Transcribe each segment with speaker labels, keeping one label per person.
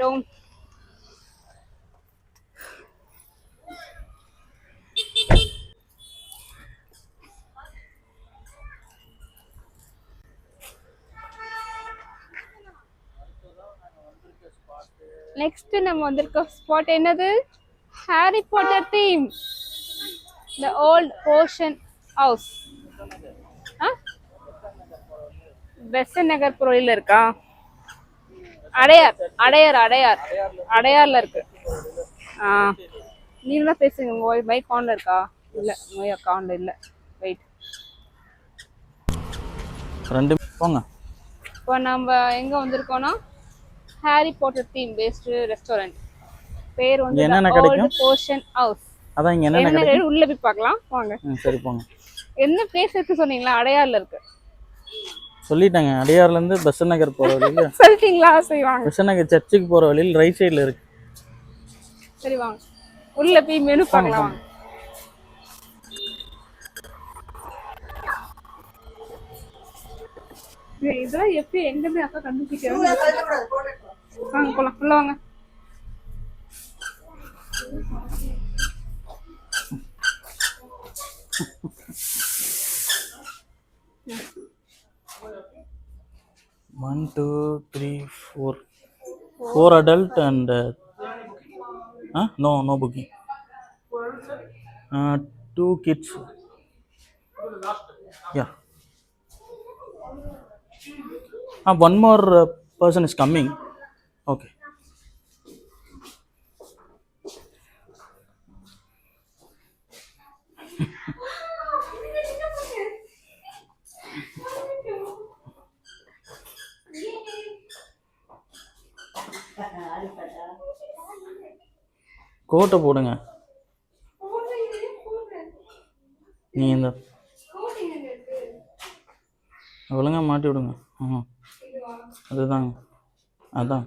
Speaker 1: Down. Next நம்ம வந்திருக்க spot என்னது? Harry Potter theme, the old ocean house. Besant நகர் புரோயில இருக்கா? அடையார் அடையார் அடையார் அடையார்ல இருக்கு. நீங்க தான் பேசுங்க. உங்க பைக் ஆன்ல இருக்கா? இல்ல, உங்க அக்கௌண்ட்ல இல்ல. வெயிட்.
Speaker 2: ரெண்டு போங்க.
Speaker 1: இப்போ நம்ம எங்க வந்திருக்கோம்னா Harry Potter theme based restaurant. பேர் வந்து
Speaker 2: என்னென்ன
Speaker 1: ஓல்ட்
Speaker 2: கிடைக்கும்?
Speaker 1: Ocean house.
Speaker 2: அதான் இங்க என்னென்ன கிடைக்கும்?
Speaker 1: உள்ள போய் பார்க்கலாம் வாங்க.
Speaker 2: சரி போங்க.
Speaker 1: என்ன பிளேஸ் இருக்கு சொன்னீங்களா? அடையார்ல இருக்கு.
Speaker 2: சொல்லிட்டாங்க. அடையார்ல இருந்து பெசன் நகர் போற வழியில.
Speaker 1: சொல்லிட்டீங்களா? சரி வாங்க.
Speaker 2: பெசன் நகர் சர்ச்சுக்கு போற வழியில் ரைட் சைடுல இருக்கு.
Speaker 1: சரி வாங்க, உள்ள போய் மெனு பார்க்கலாம் வாங்க. இதெல்லாம் எப்படி எங்க இருந்து அக்கா கண்டுபிடிக்கிறாங்க? வாங்க போலாம், உள்ள வாங்க.
Speaker 2: One, two, three, four. Four adult and no booking. 2 kids. Yeah. One more person is coming. Okay. கோட்டை போடுங்க. நீ இந்த ஒழுங்கா மாட்டி விடுங்க. அதுதாங்க, அதான்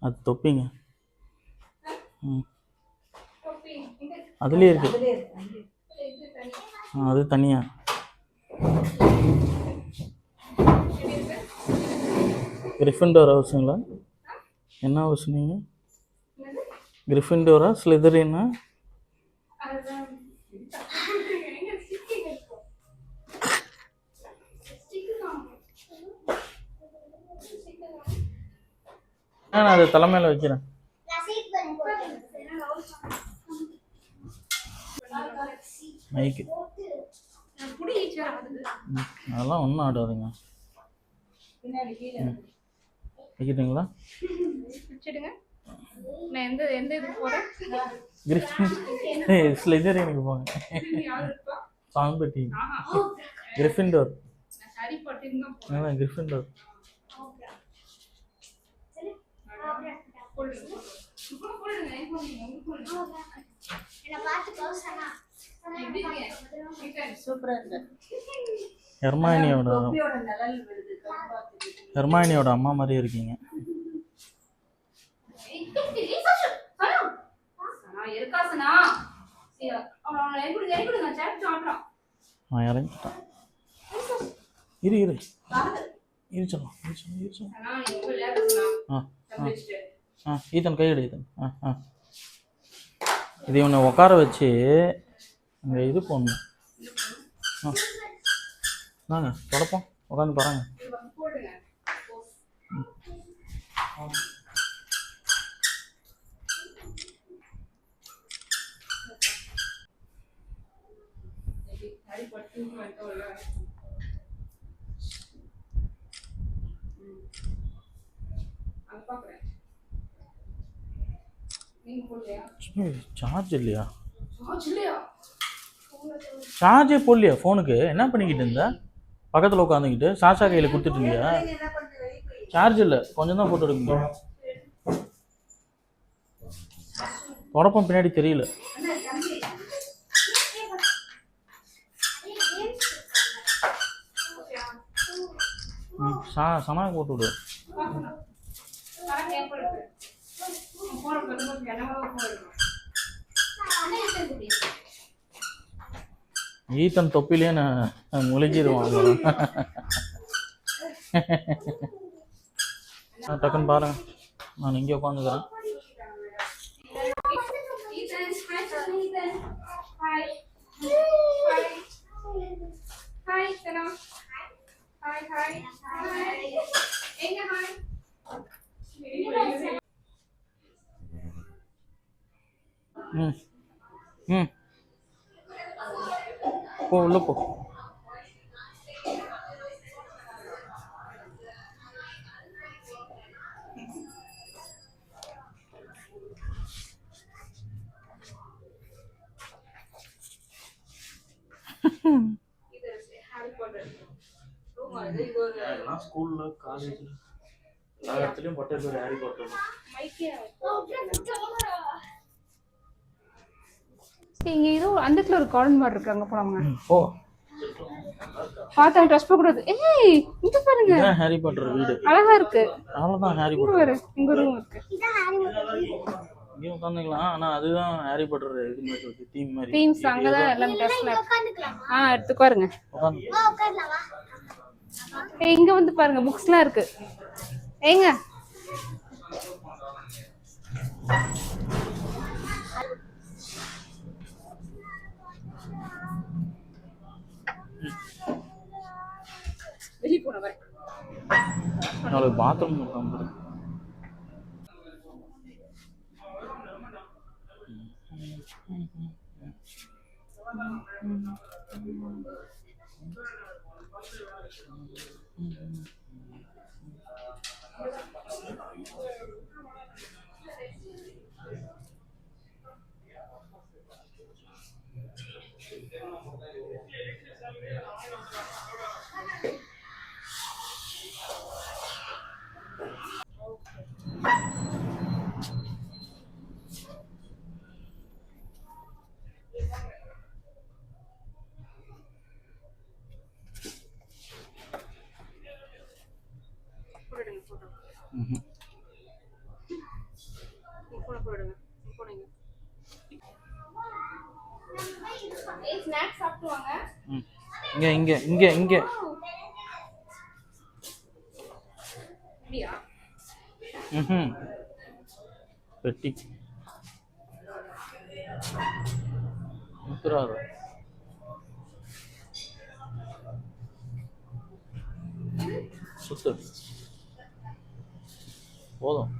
Speaker 2: அது தொப்பிங்க. அதுலயே இருக்கு. அது தனியா. கிரிஃபிண்டோர் ஹவுஸுங்களா? என்ன ஹவுஸ் நீங்க? கிரிஃபிண்டோரா ஸ்லிதரினா? நான் அது தலைமையில வைக்கிறேன். மைக்கு அதெல்லாம் ஒன்றும் ஆடாதுங்க. வைக்கிட்டீங்களா? ஸ்லிதரினுக்கு போங்க. சாம்பட்டி கிரிஃபிண்டோர். கிரிஃபிண்டோர். ஹெர்மாயினியோட அம்மா மாதிரி இருக்கீங்க. இறங்கிட்டான். இரு சொல்லலாம். ஈத்தன் கையெடு. ஈத்தன் இது இவனை உட்கார வச்சு அங்கே இது போடணும். நாங்க தொடப்போம், உட்காந்து பாருங்க. சார்ஜ் இல்லையா? சார்ஜே போடலையா ஃபோனுக்கு? என்ன பண்ணிக்கிட்டு இருந்த? பக்கத்தில் உட்காந்துக்கிட்டு சாஷா கையில் கொடுத்துட்டு இருந்தியா? சார்ஜ் இல்லை, கொஞ்சம் தான் போட்டோ எடுக்க முடியும். தொடப்பம் பின்னாடி தெரியல. சனா போட்டு விடு. ஈத்தன் தொப்பிலே நான் முழுகிடுவான். டக்குன்னு பாருங்க, நான் இங்கே உட்காந்துக்கிறேன். ம் ம் போ உள்ள போ. ஸ்கூல்ல காலேஜ்ல எல்லா இடத்துலயும் பட்ட பேர் ஹாரி பாட்டர்.
Speaker 1: இங்க ஏதோ அந்த இடத்துல ஒரு கார்டன் மாதிரி இருக்கு, அங்க போலாமா?
Speaker 2: ஓ
Speaker 1: பார்த்தா ட்ரெஸ் போட கூடாது. ஏய் இங்க பாருங்க,
Speaker 2: இதான் ஹாரி பாட்டர் வீடு.
Speaker 1: அழகா இருக்கு.
Speaker 2: அவ்வளவுதான் ஹாரி
Speaker 1: இங்க
Speaker 2: பாட்டர்.
Speaker 1: பாரு, இங்க ரூம் இருக்கு.
Speaker 2: இங்கே உட்காந்துக்கலாம். ஆனா அதுதான் ஹாரி பாட்டர் இது மாதிரி இருக்கு, தீம் மாதிரி.
Speaker 1: தீம்ஸ் அங்கதான் எல்லாம் ட்ரெஸ்ல எடுத்துக்காருங்க.
Speaker 2: உட்காந்து
Speaker 1: இங்க வந்து பாருங்க, புக்ஸ்லாம் இருக்கு. ஏங்க வெளிய போன வர
Speaker 2: நாளைக்கு பாத்ரூம் உட்காந்து. இங்க இங்க இங்க இங்க பெட்டி முத்துறாரு. சுத்து போதும்.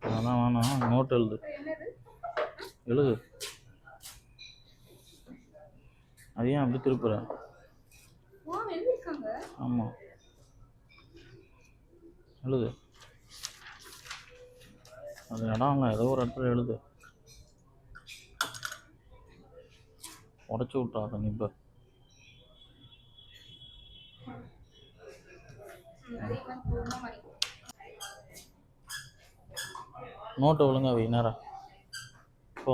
Speaker 2: அதெல்லாம் வேணாம், நோட் எழுது. அது ஏன் அப்படி திருப்புற? ஆமா எழுது. அது இடம் ஏதோ ஒரு இடத்துல எழுது. உடச்சி விட்டாத நீ. இப்போ நோட்டை ஒழுங்கா வை நேரா போ.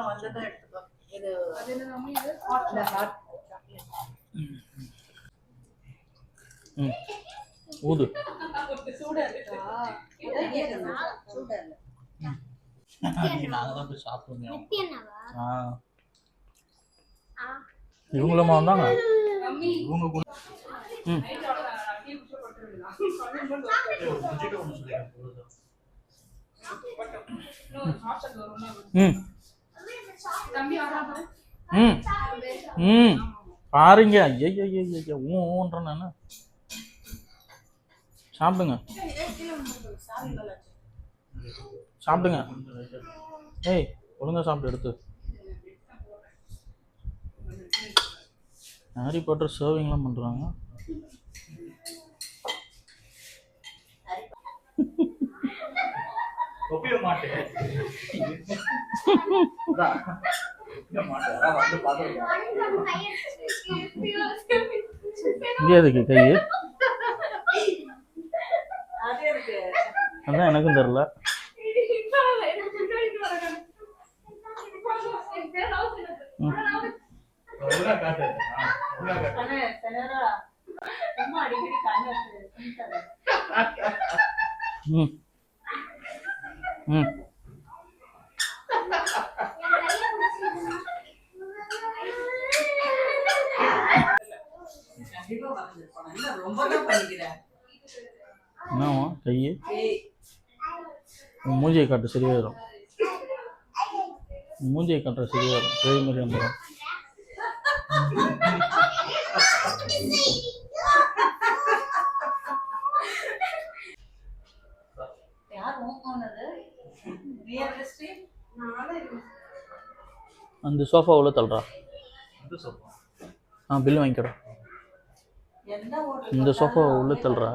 Speaker 3: வந்ததும் எடுத்துக்கோ. இது
Speaker 2: ம் ஊது. நாங்கள் தான் போய் சாப்பிடுவோம். இவங்களுமா வந்தாங்க. இவங்க கூட ம் ம் ம் ம் பாருங்க. ஐயா ஊன்றேன் நான். சாப்பிடுங்க சாப்பிடுங்க. ஏய் ஒழுங்கா சாப்பிட்டு எடுத்து. ஹாரி பாட்டர் சர்விங்லாம் பண்ணுறாங்க. எதுக்கு கை? அதான் எனக்கும் தெரியல. ம் ம் என்னவா கையை மூஞ்சியை காட்டு சரியாயிரும். மூஞ்சியை காட்டுற சரியாயிரும். பேய் மாதிரி வந்துடும். அந்த சோஃபா உள்ள தள்ளுறா. பில் வாங்கிக்கடா. இந்த சோஃபா உள்ள தள்ளுறா.